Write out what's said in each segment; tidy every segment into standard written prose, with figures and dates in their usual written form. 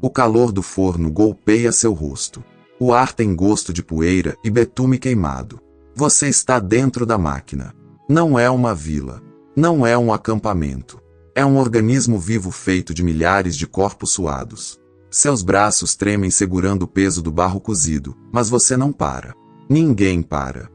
O calor do forno golpeia seu rosto. O ar tem gosto de poeira e betume queimado. Você está dentro da máquina. Não é uma vila. Não é um acampamento. É um organismo vivo feito de milhares de corpos suados. Seus braços tremem segurando o peso do barro cozido, mas você não para. Ninguém para.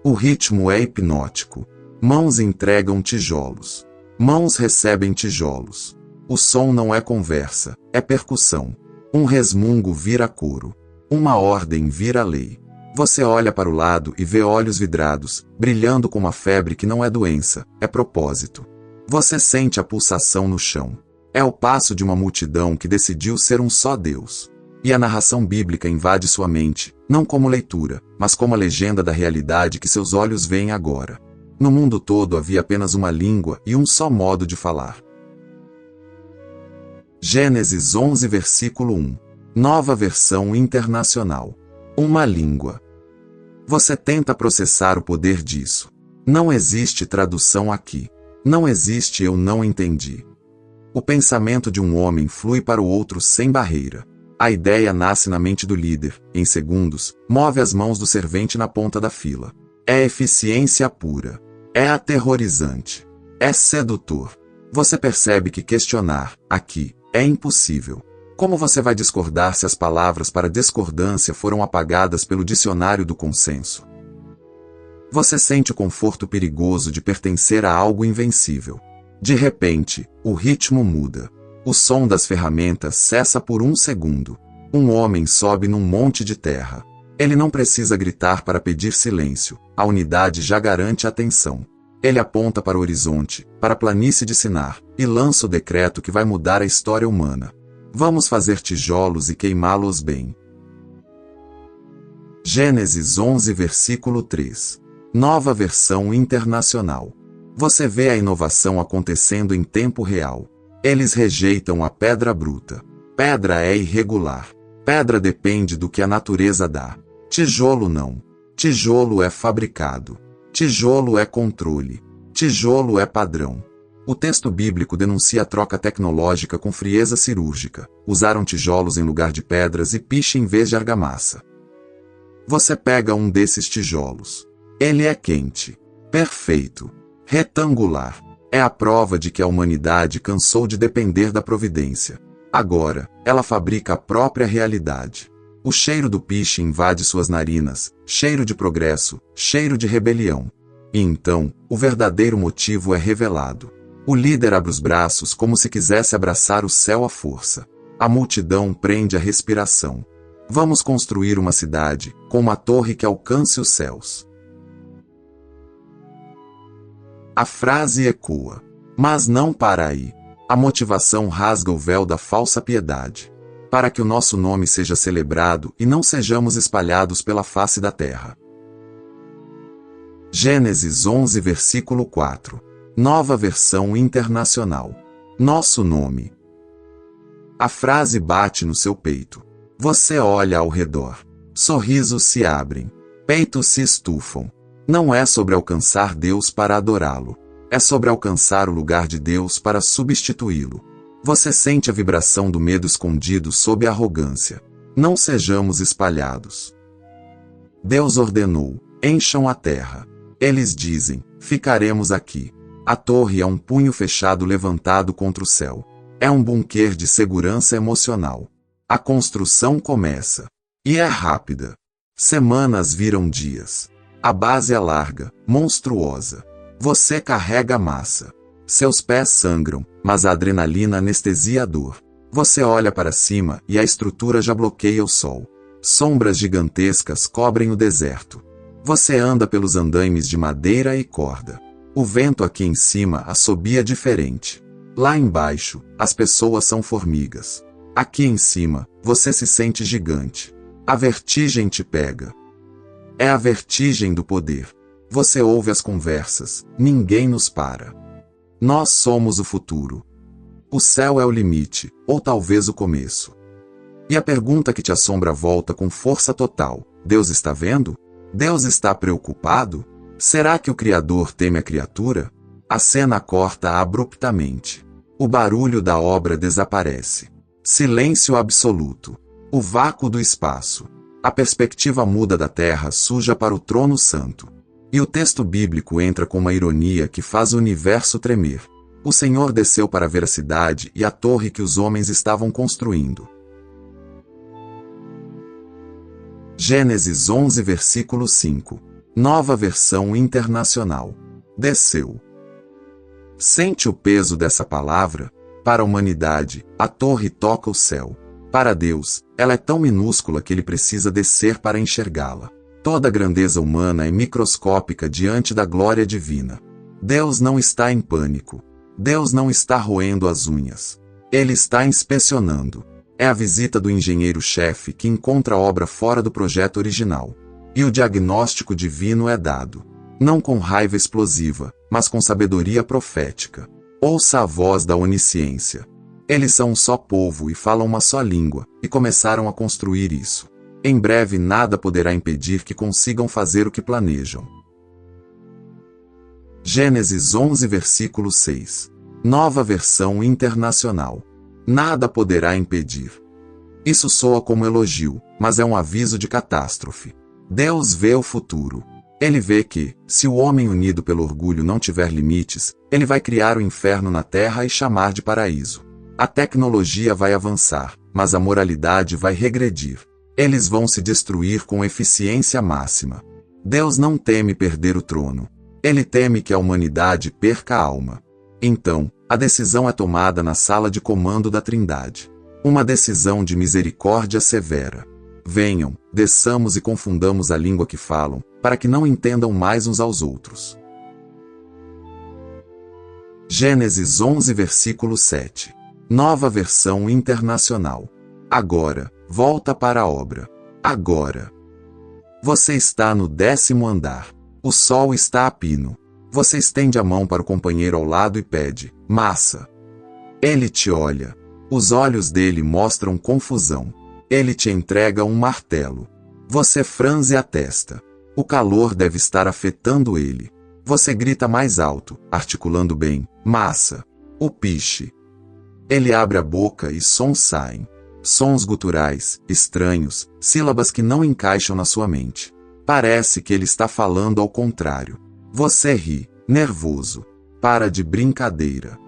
O ritmo é hipnótico. Mãos entregam tijolos. Mãos recebem tijolos. O som não é conversa, é percussão. Um resmungo vira coro. Uma ordem vira lei. Você olha para o lado e vê olhos vidrados, brilhando com uma febre que não é doença, é propósito. Você sente a pulsação no chão. É o passo de uma multidão que decidiu ser um só Deus. E a narração bíblica invade sua mente, não como leitura, mas como a legenda da realidade que seus olhos veem agora. No mundo todo havia apenas uma língua e um só modo de falar. Gênesis 11 versículo 1. Nova versão internacional. Uma língua. Você tenta processar o poder disso. Não existe tradução aqui. Não existe eu não entendi. O pensamento de um homem flui para o outro sem barreira. A ideia nasce na mente do líder, em segundos, move as mãos do servente na ponta da fila. É eficiência pura. É aterrorizante. É sedutor. Você percebe que questionar, aqui, é impossível. Como você vai discordar se as palavras para discordância foram apagadas pelo dicionário do consenso? Você sente o conforto perigoso de pertencer a algo invencível. De repente, o ritmo muda. O som das ferramentas cessa por um segundo. Um homem sobe num monte de terra. Ele não precisa gritar para pedir silêncio. A unidade já garante atenção. Ele aponta para o horizonte, para a planície de Sinar, e lança o decreto que vai mudar a história humana. Vamos fazer tijolos e queimá-los bem. Gênesis 11 versículo 3. Nova versão internacional. Você vê a inovação acontecendo em tempo real. Eles rejeitam a pedra bruta. Pedra é irregular. Pedra depende do que a natureza dá. Tijolo não. Tijolo é fabricado. Tijolo é controle. Tijolo é padrão. O texto bíblico denuncia a troca tecnológica com frieza cirúrgica. Usaram tijolos em lugar de pedras e piche em vez de argamassa. Você pega um desses tijolos. Ele é quente. Perfeito. Retangular. É a prova de que a humanidade cansou de depender da providência. Agora, ela fabrica a própria realidade. O cheiro do piche invade suas narinas, cheiro de progresso, cheiro de rebelião. E então, o verdadeiro motivo é revelado. O líder abre os braços como se quisesse abraçar o céu à força. A multidão prende a respiração. Vamos construir uma cidade, com uma torre que alcance os céus. A frase ecoa. Mas não para aí. A motivação rasga o véu da falsa piedade. Para que o nosso nome seja celebrado e não sejamos espalhados pela face da terra. Gênesis 11 versículo 4. Nova versão internacional. Nosso nome. A frase bate no seu peito. Você olha ao redor. Sorrisos se abrem. Peitos se estufam. Não é sobre alcançar Deus para adorá-lo. É sobre alcançar o lugar de Deus para substituí-lo. Você sente a vibração do medo escondido sob a arrogância. Não sejamos espalhados. Deus ordenou, encham a terra. Eles dizem, ficaremos aqui. A torre é um punho fechado levantado contra o céu. É um bunker de segurança emocional. A construção começa. E é rápida. Semanas viram dias. A base é larga, monstruosa. Você carrega a massa. Seus pés sangram, mas a adrenalina anestesia a dor. Você olha para cima e a estrutura já bloqueia o sol. Sombras gigantescas cobrem o deserto. Você anda pelos andaimes de madeira e corda. O vento aqui em cima assobia diferente. Lá embaixo, as pessoas são formigas. Aqui em cima, você se sente gigante. A vertigem te pega. É a vertigem do poder. Você ouve as conversas, ninguém nos para. Nós somos o futuro. O céu é o limite, ou talvez o começo. E a pergunta que te assombra volta com força total. Deus está vendo? Deus está preocupado? Será que o Criador teme a criatura? A cena corta abruptamente. O barulho da obra desaparece. Silêncio absoluto. O vácuo do espaço. A perspectiva muda da terra suja para o trono santo. E o texto bíblico entra com uma ironia que faz o universo tremer. O Senhor desceu para ver a cidade e a torre que os homens estavam construindo. Gênesis 11 versículo 5. Nova versão internacional. Desceu. Sente o peso dessa palavra? Para a humanidade, a torre toca o céu. Para Deus, ela é tão minúscula que ele precisa descer para enxergá-la. Toda a grandeza humana é microscópica diante da glória divina. Deus não está em pânico. Deus não está roendo as unhas. Ele está inspecionando. É a visita do engenheiro-chefe que encontra a obra fora do projeto original. E o diagnóstico divino é dado. Não com raiva explosiva, mas com sabedoria profética. Ouça a voz da onisciência. Eles são um só povo e falam uma só língua, e começaram a construir isso. Em breve nada poderá impedir que consigam fazer o que planejam. Gênesis 11 versículo 6. Nova versão internacional. Nada poderá impedir. Isso soa como elogio, mas é um aviso de catástrofe. Deus vê o futuro. Ele vê que, se o homem unido pelo orgulho não tiver limites, ele vai criar o inferno na terra e chamar de paraíso. A tecnologia vai avançar, mas a moralidade vai regredir. Eles vão se destruir com eficiência máxima. Deus não teme perder o trono. Ele teme que a humanidade perca a alma. Então, a decisão é tomada na sala de comando da Trindade. Uma decisão de misericórdia severa. Venham, desçamos e confundamos a língua que falam, para que não entendam mais uns aos outros. Gênesis 11 versículo 7. Nova versão internacional. Agora, volta para a obra. Agora. Você está no 10º andar. O sol está a pino. Você estende a mão para o companheiro ao lado e pede: massa. Ele te olha. Os olhos dele mostram confusão. Ele te entrega um martelo. Você franze a testa. O calor deve estar afetando ele. Você grita mais alto, articulando bem: massa. O piche. Ele abre a boca e sons saem. Sons guturais, estranhos, sílabas que não encaixam na sua mente. Parece que ele está falando ao contrário. Você ri, nervoso. Para de brincadeira.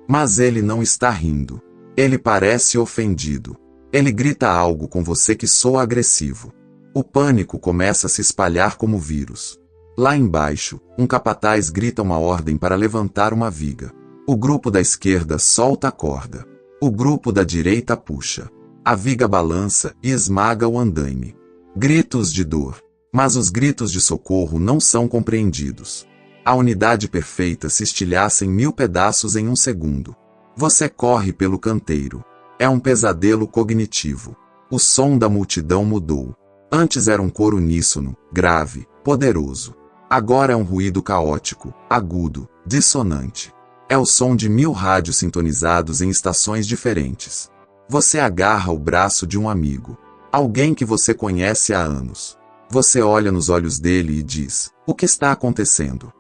Mas ele não está rindo. Ele parece ofendido. Ele grita algo com você que soa agressivo. O pânico começa a se espalhar como vírus. Lá embaixo, um capataz grita uma ordem para levantar uma viga. O grupo da esquerda solta a corda. O grupo da direita puxa. A viga balança e esmaga o andaime. Gritos de dor. Mas os gritos de socorro não são compreendidos. A unidade perfeita se estilhaça em 1000 pedaços em um segundo. Você corre pelo canteiro. É um pesadelo cognitivo. O som da multidão mudou. Antes era um coro uníssono, grave, poderoso. Agora é um ruído caótico, agudo, dissonante. É o som de 1000 rádios sintonizados em estações diferentes. Você agarra o braço de um amigo. Alguém que você conhece há anos. Você olha nos olhos dele e diz: o que está acontecendo?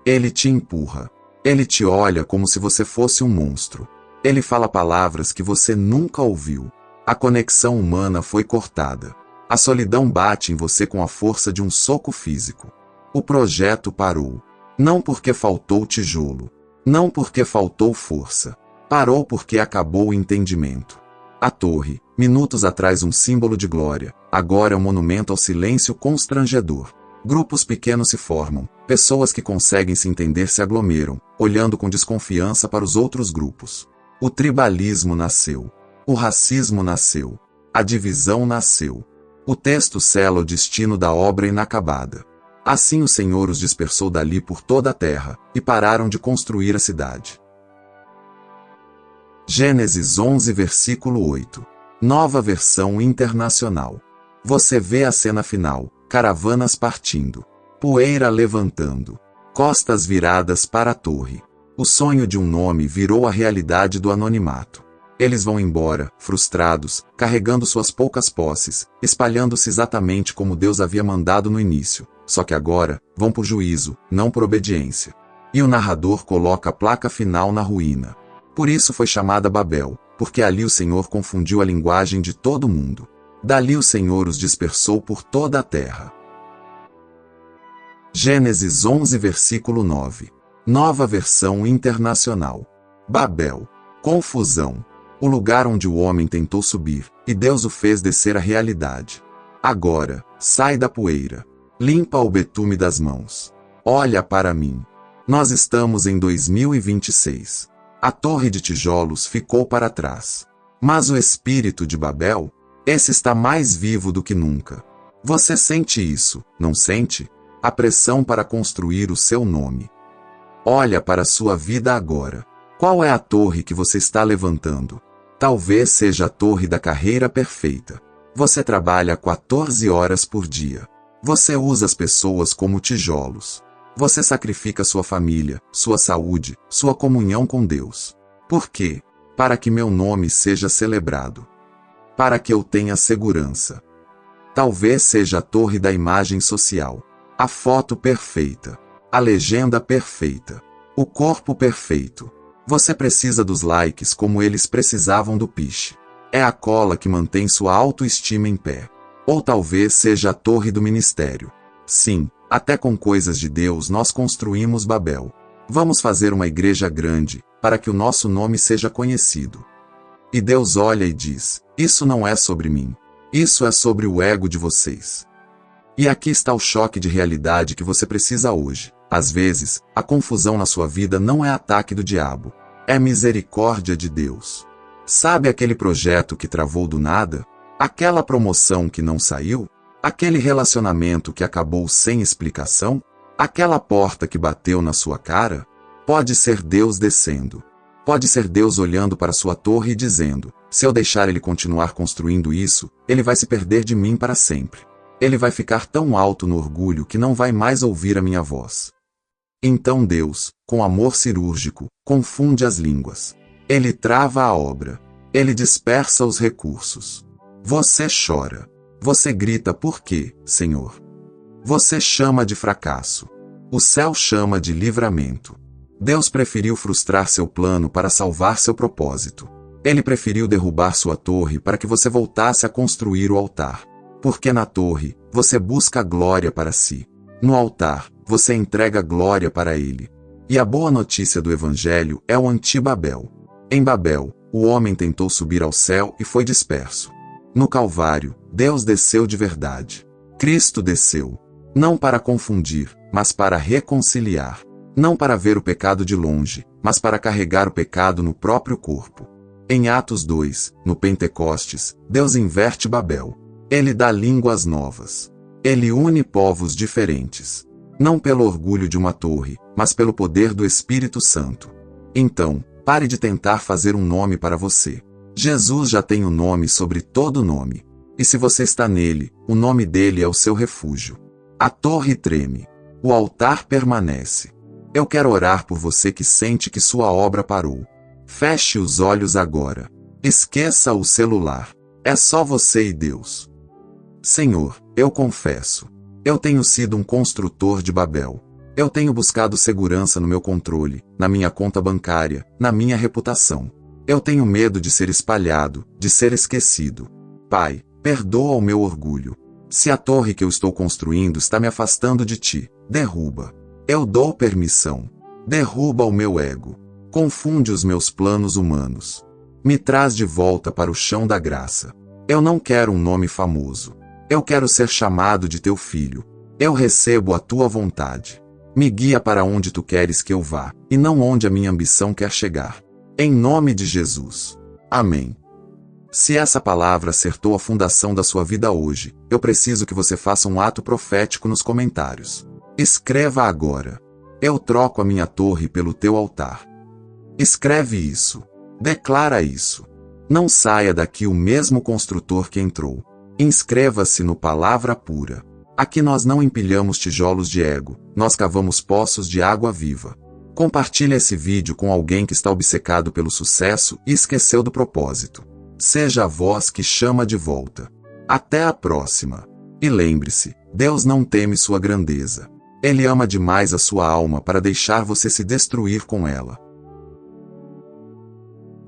Ele te empurra. Ele te olha como se você fosse um monstro. Ele fala palavras que você nunca ouviu. A conexão humana foi cortada. A solidão bate em você com a força de um soco físico. O projeto parou. Não porque faltou tijolo. Não porque faltou força. Parou porque acabou o entendimento. A torre, minutos atrás um símbolo de glória, agora é um monumento ao silêncio constrangedor. Grupos pequenos se formam, pessoas que conseguem se entender se aglomeram, olhando com desconfiança para os outros grupos. O tribalismo nasceu. O racismo nasceu. A divisão nasceu. O texto sela o destino da obra inacabada. Assim o Senhor os dispersou dali por toda a terra, e pararam de construir a cidade. Gênesis 11 versículo 8. Nova versão internacional. Você vê a cena final, caravanas partindo, poeira levantando, costas viradas para a torre. O sonho de um nome virou a realidade do anonimato. Eles vão embora, frustrados, carregando suas poucas posses, espalhando-se exatamente como Deus havia mandado no início, só que agora, vão por juízo, não por obediência. E o narrador coloca a placa final na ruína. Por isso foi chamada Babel, porque ali o Senhor confundiu a linguagem de todo mundo. Dali o Senhor os dispersou por toda a terra. Gênesis 11 versículo 9. Nova versão internacional. Babel. Confusão. O lugar onde o homem tentou subir, e Deus o fez descer à realidade. Agora, sai da poeira. Limpa o betume das mãos. Olha para mim. Nós estamos em 2026. A torre de tijolos ficou para trás. Mas o espírito de Babel, esse está mais vivo do que nunca. Você sente isso, não sente? A pressão para construir o seu nome. Olha para a sua vida agora. Qual é a torre que você está levantando? Talvez seja a torre da carreira perfeita. Você trabalha 14 horas por dia. Você usa as pessoas como tijolos. Você sacrifica sua família, sua saúde, sua comunhão com Deus. Por quê? Para que meu nome seja celebrado. Para que eu tenha segurança. Talvez seja a torre da imagem social. A foto perfeita. A legenda perfeita. O corpo perfeito. Você precisa dos likes como eles precisavam do piche. É a cola que mantém sua autoestima em pé. Ou talvez seja a torre do ministério. Sim, até com coisas de Deus nós construímos Babel. Vamos fazer uma igreja grande, para que o nosso nome seja conhecido. E Deus olha e diz, isso não é sobre mim. Isso é sobre o ego de vocês. E aqui está o choque de realidade que você precisa hoje. Às vezes, a confusão na sua vida não é ataque do diabo. É misericórdia de Deus. Sabe aquele projeto que travou do nada? Aquela promoção que não saiu? Aquele relacionamento que acabou sem explicação? Aquela porta que bateu na sua cara? Pode ser Deus descendo. Pode ser Deus olhando para sua torre e dizendo, se eu deixar ele continuar construindo isso, ele vai se perder de mim para sempre. Ele vai ficar tão alto no orgulho que não vai mais ouvir a minha voz. Então Deus, com amor cirúrgico, confunde as línguas. Ele trava a obra. Ele dispersa os recursos. Você chora. Você grita por quê, Senhor? Você chama de fracasso. O céu chama de livramento. Deus preferiu frustrar seu plano para salvar seu propósito. Ele preferiu derrubar sua torre para que você voltasse a construir o altar. Porque na torre, você busca glória para si. No altar, você entrega glória para ele. E a boa notícia do Evangelho é o anti-Babel. Em Babel, o homem tentou subir ao céu e foi disperso. No Calvário, Deus desceu de verdade. Cristo desceu. Não para confundir, mas para reconciliar. Não para ver o pecado de longe, mas para carregar o pecado no próprio corpo. Em Atos 2, no Pentecostes, Deus inverte Babel. Ele dá línguas novas. Ele une povos diferentes. Não pelo orgulho de uma torre, mas pelo poder do Espírito Santo. Então, pare de tentar fazer um nome para você. Jesus já tem um nome sobre todo nome. E se você está nele, o nome dele é o seu refúgio. A torre treme. O altar permanece. Eu quero orar por você que sente que sua obra parou. Feche os olhos agora. Esqueça o celular. É só você e Deus. Senhor, eu confesso. Eu tenho sido um construtor de Babel. Eu tenho buscado segurança no meu controle, na minha conta bancária, na minha reputação. Eu tenho medo de ser espalhado, de ser esquecido. Pai, perdoa o meu orgulho. Se a torre que eu estou construindo está me afastando de ti, derruba. Eu dou permissão. Derruba o meu ego. Confunde os meus planos humanos. Me traz de volta para o chão da graça. Eu não quero um nome famoso. Eu quero ser chamado de teu filho. Eu recebo a tua vontade. Me guia para onde tu queres que eu vá, e não onde a minha ambição quer chegar. Em nome de Jesus. Amém. Se essa palavra acertou a fundação da sua vida hoje, eu preciso que você faça um ato profético nos comentários. Escreva agora. Eu troco a minha torre pelo teu altar. Escreve isso. Declara isso. Não saia daqui o mesmo construtor que entrou. Inscreva-se no Palavra Pura. Aqui nós não empilhamos tijolos de ego, nós cavamos poços de água viva. Compartilhe esse vídeo com alguém que está obcecado pelo sucesso e esqueceu do propósito. Seja a voz que chama de volta. Até a próxima. E lembre-se, Deus não teme sua grandeza. Ele ama demais a sua alma para deixar você se destruir com ela.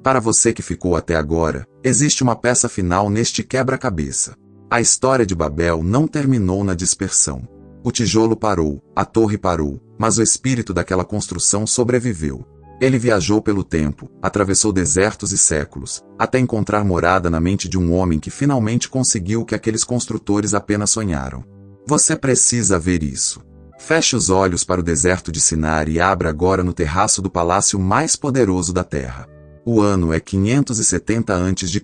Para você que ficou até agora, existe uma peça final neste quebra-cabeça. A história de Babel não terminou na dispersão. O tijolo parou, a torre parou, mas o espírito daquela construção sobreviveu. Ele viajou pelo tempo, atravessou desertos e séculos, até encontrar morada na mente de um homem que finalmente conseguiu o que aqueles construtores apenas sonharam. Você precisa ver isso. Feche os olhos para o deserto de Sinar e abra agora no terraço do palácio mais poderoso da Terra. O ano é 570 a.C.,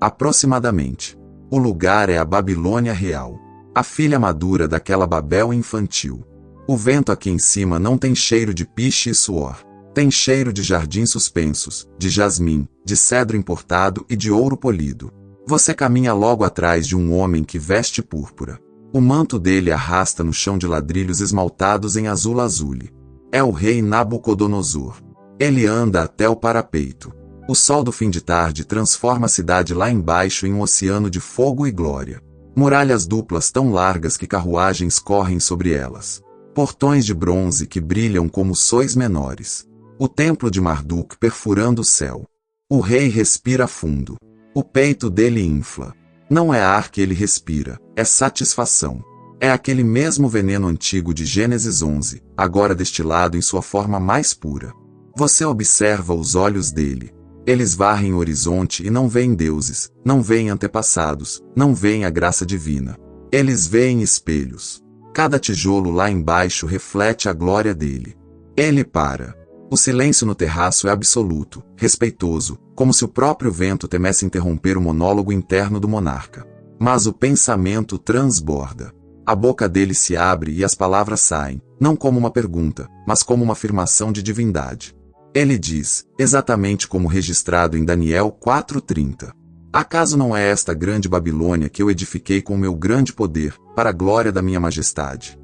aproximadamente. O lugar é a Babilônia real, a filha madura daquela Babel infantil. O vento aqui em cima não tem cheiro de piche e suor. Tem cheiro de jardins suspensos, de jasmim, de cedro importado e de ouro polido. Você caminha logo atrás de um homem que veste púrpura. O manto dele arrasta no chão de ladrilhos esmaltados em azul lazuli. É o rei Nabucodonosor. Ele anda até o parapeito. O sol do fim de tarde transforma a cidade lá embaixo em um oceano de fogo e glória. Muralhas duplas tão largas que carruagens correm sobre elas. Portões de bronze que brilham como sóis menores. O templo de Marduk perfurando o céu. O rei respira fundo. O peito dele infla. Não é ar que ele respira, é satisfação. É aquele mesmo veneno antigo de Gênesis 11, agora destilado em sua forma mais pura. Você observa os olhos dele. Eles varrem o horizonte e não veem deuses, não veem antepassados, não veem a graça divina. Eles veem espelhos. Cada tijolo lá embaixo reflete a glória dele. Ele para. O silêncio no terraço é absoluto, respeitoso, como se o próprio vento temesse interromper o monólogo interno do monarca. Mas o pensamento transborda. A boca dele se abre e as palavras saem, não como uma pergunta, mas como uma afirmação de divindade. Ele diz, exatamente como registrado em Daniel 4:30. Acaso não é esta grande Babilônia que eu edifiquei com meu grande poder, para a glória da minha majestade?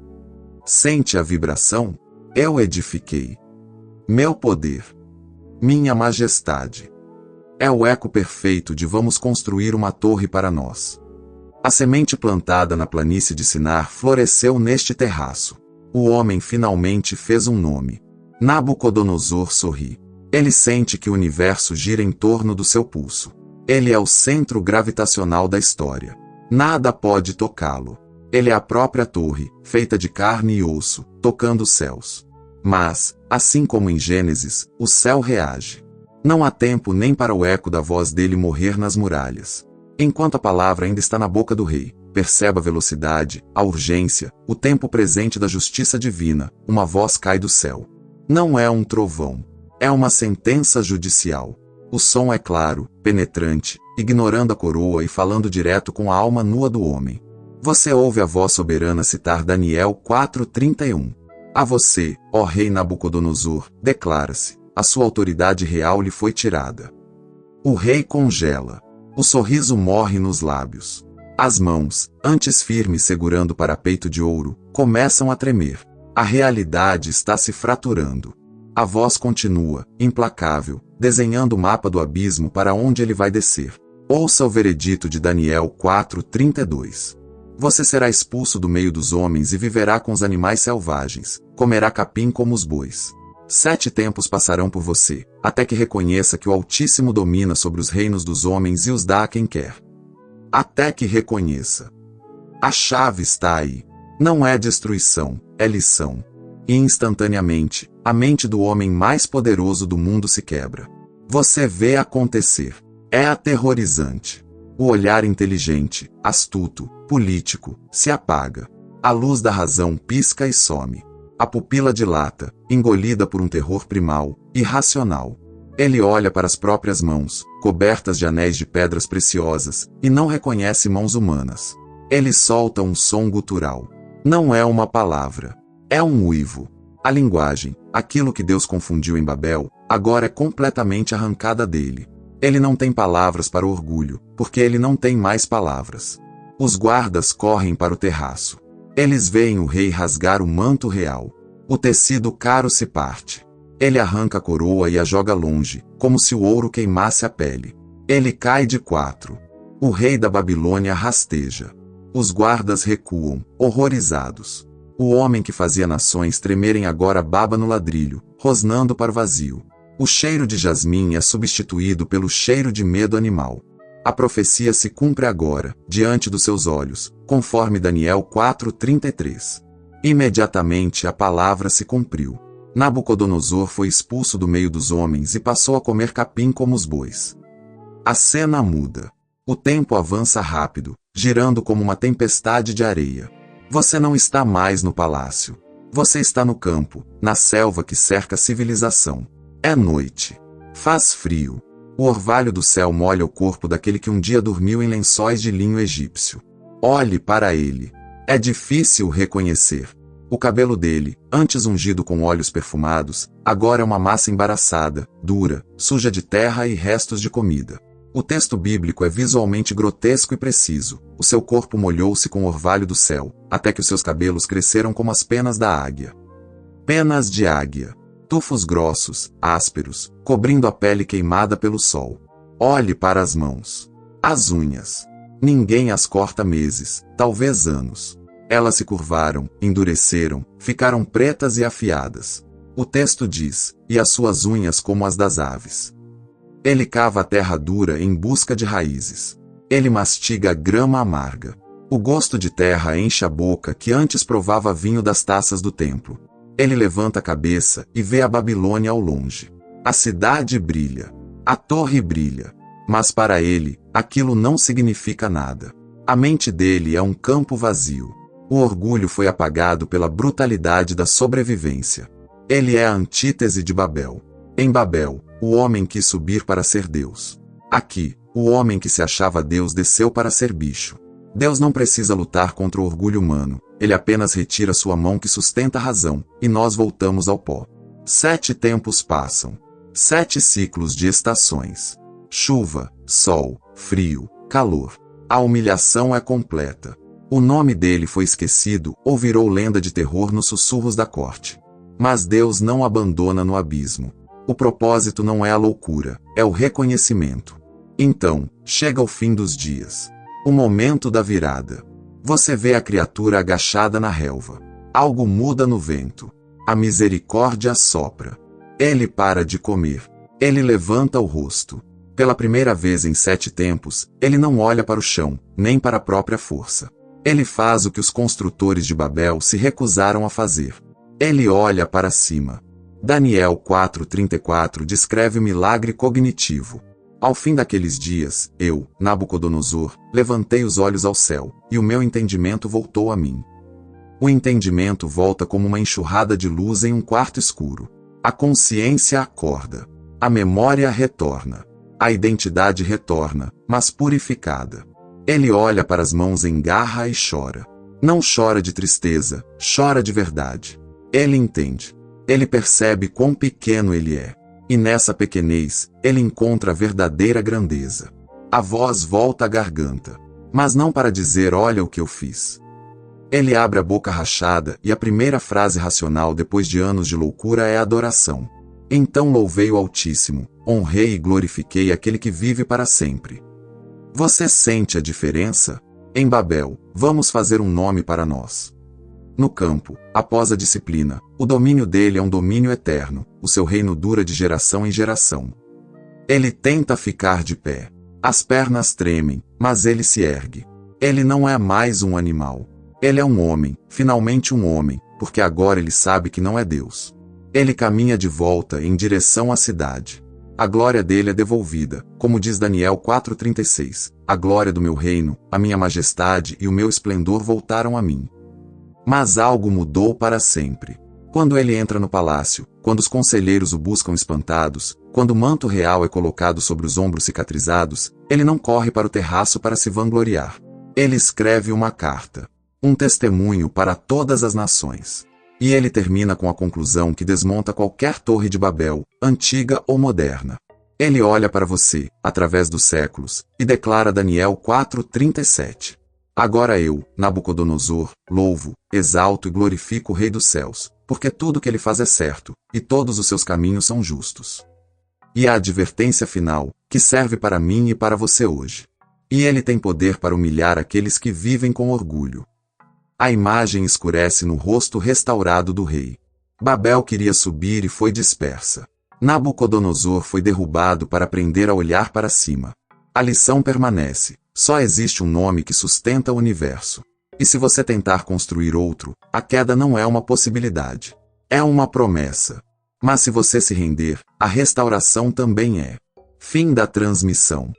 Sente a vibração? Eu edifiquei. Meu poder. Minha majestade. É o eco perfeito de vamos construir uma torre para nós. A semente plantada na planície de Sinar floresceu neste terraço. O homem finalmente fez um nome. Nabucodonosor sorri. Ele sente que o universo gira em torno do seu pulso. Ele é o centro gravitacional da história. Nada pode tocá-lo. Ele é a própria torre, feita de carne e osso, tocando os céus. Mas, assim como em Gênesis, o céu reage. Não há tempo nem para o eco da voz dele morrer nas muralhas. Enquanto a palavra ainda está na boca do rei, perceba a velocidade, a urgência, o tempo presente da justiça divina, uma voz cai do céu. Não é um trovão. É uma sentença judicial. O som é claro, penetrante, ignorando a coroa e falando direto com a alma nua do homem. Você ouve a voz soberana citar Daniel 4:31. A você, ó rei Nabucodonosor, declara-se, a sua autoridade real lhe foi tirada. O rei congela. O sorriso morre nos lábios. As mãos, antes firmes segurando o parapeito de ouro, começam a tremer. A realidade está se fraturando. A voz continua, implacável, desenhando o mapa do abismo para onde ele vai descer. Ouça o veredito de Daniel 4:32. Você será expulso do meio dos homens e viverá com os animais selvagens, comerá capim como os bois. 7 tempos passarão por você, até que reconheça que o Altíssimo domina sobre os reinos dos homens e os dá a quem quer. Até que reconheça. A chave está aí. Não é destruição, é lição. E instantaneamente, a mente do homem mais poderoso do mundo se quebra. Você vê acontecer. É aterrorizante. O olhar inteligente, astuto, político, se apaga. A luz da razão pisca e some. A pupila dilata, engolida por um terror primal, irracional. Ele olha para as próprias mãos, cobertas de anéis de pedras preciosas, e não reconhece mãos humanas. Ele solta um som gutural. Não é uma palavra. É um uivo. A linguagem, aquilo que Deus confundiu em Babel, agora é completamente arrancada dele. Ele não tem palavras para o orgulho, porque ele não tem mais palavras. Os guardas correm para o terraço. Eles veem o rei rasgar o manto real. O tecido caro se parte. Ele arranca a coroa e a joga longe, como se o ouro queimasse a pele. Ele cai de 4. O rei da Babilônia rasteja. Os guardas recuam, horrorizados. O homem que fazia nações tremerem agora baba no ladrilho, rosnando para o vazio. O cheiro de jasmim é substituído pelo cheiro de medo animal. A profecia se cumpre agora, diante dos seus olhos, conforme Daniel 4:33. Imediatamente a palavra se cumpriu. Nabucodonosor foi expulso do meio dos homens e passou a comer capim como os bois. A cena muda. O tempo avança rápido, girando como uma tempestade de areia. Você não está mais no palácio. Você está no campo, na selva que cerca a civilização. É noite. Faz frio. O orvalho do céu molha o corpo daquele que um dia dormiu em lençóis de linho egípcio. Olhe para ele. É difícil reconhecer. O cabelo dele, antes ungido com óleos perfumados, agora é uma massa embaraçada, dura, suja de terra e restos de comida. O texto bíblico é visualmente grotesco e preciso. O seu corpo molhou-se com o orvalho do céu, até que os seus cabelos cresceram como as penas da águia. Penas de águia. Tufos grossos, ásperos, cobrindo a pele queimada pelo sol. Olhe para as mãos. As unhas. Ninguém as corta meses, talvez anos. Elas se curvaram, endureceram, ficaram pretas e afiadas. O texto diz, e as suas unhas como as das aves. Ele cava a terra dura em busca de raízes. Ele mastiga a grama amarga. O gosto de terra enche a boca que antes provava vinho das taças do templo. Ele levanta a cabeça e vê a Babilônia ao longe. A cidade brilha. A torre brilha. Mas para ele, aquilo não significa nada. A mente dele é um campo vazio. O orgulho foi apagado pela brutalidade da sobrevivência. Ele é a antítese de Babel. Em Babel, o homem quis subir para ser Deus. Aqui, o homem que se achava Deus desceu para ser bicho. Deus não precisa lutar contra o orgulho humano, ele apenas retira sua mão que sustenta a razão, e nós voltamos ao pó. 7 tempos passam. 7 ciclos de estações. Chuva, sol, frio, calor. A humilhação é completa. O nome dele foi esquecido ou virou lenda de terror nos sussurros da corte. Mas Deus não abandona no abismo. O propósito não é a loucura, é o reconhecimento. Então, chega o fim dos dias. O momento da virada. Você vê a criatura agachada na relva. Algo muda no vento. A misericórdia sopra. Ele para de comer. Ele levanta o rosto. Pela primeira vez em 7 tempos, ele não olha para o chão, nem para a própria força. Ele faz o que os construtores de Babel se recusaram a fazer. Ele olha para cima. Daniel 4:34 descreve o milagre cognitivo. Ao fim daqueles dias, eu, Nabucodonosor, levantei os olhos ao céu, e o meu entendimento voltou a mim. O entendimento volta como uma enxurrada de luz em um quarto escuro. A consciência acorda. A memória retorna. A identidade retorna, mas purificada. Ele olha para as mãos em garra e chora. Não chora de tristeza, chora de verdade. Ele entende. Ele percebe quão pequeno ele é. E nessa pequenez, ele encontra a verdadeira grandeza. A voz volta à garganta. Mas não para dizer olha o que eu fiz. Ele abre a boca rachada e a primeira frase racional depois de anos de loucura é adoração. Então louvei o Altíssimo, honrei e glorifiquei aquele que vive para sempre. Você sente a diferença? Em Babel, vamos fazer um nome para nós. No campo, após a disciplina, o domínio dele é um domínio eterno, o seu reino dura de geração em geração. Ele tenta ficar de pé. As pernas tremem, mas ele se ergue. Ele não é mais um animal. Ele é um homem, finalmente um homem, porque agora ele sabe que não é Deus. Ele caminha de volta em direção à cidade. A glória dele é devolvida, como diz Daniel 4:36. A glória do meu reino, a minha majestade e o meu esplendor voltaram a mim. Mas algo mudou para sempre. Quando ele entra no palácio, quando os conselheiros o buscam espantados, quando o manto real é colocado sobre os ombros cicatrizados, ele não corre para o terraço para se vangloriar. Ele escreve uma carta. Um testemunho para todas as nações. E ele termina com a conclusão que desmonta qualquer torre de Babel, antiga ou moderna. Ele olha para você, através dos séculos, e declara Daniel 4:37. Agora eu, Nabucodonosor, louvo, exalto e glorifico o Rei dos céus, porque tudo que ele faz é certo, e todos os seus caminhos são justos. E a advertência final, que serve para mim e para você hoje. E ele tem poder para humilhar aqueles que vivem com orgulho. A imagem escurece no rosto restaurado do rei. Babel queria subir e foi dispersa. Nabucodonosor foi derrubado para aprender a olhar para cima. A lição permanece: só existe um nome que sustenta o universo. E se você tentar construir outro, a queda não é uma possibilidade. É uma promessa. Mas se você se render, a restauração também é. Fim da transmissão.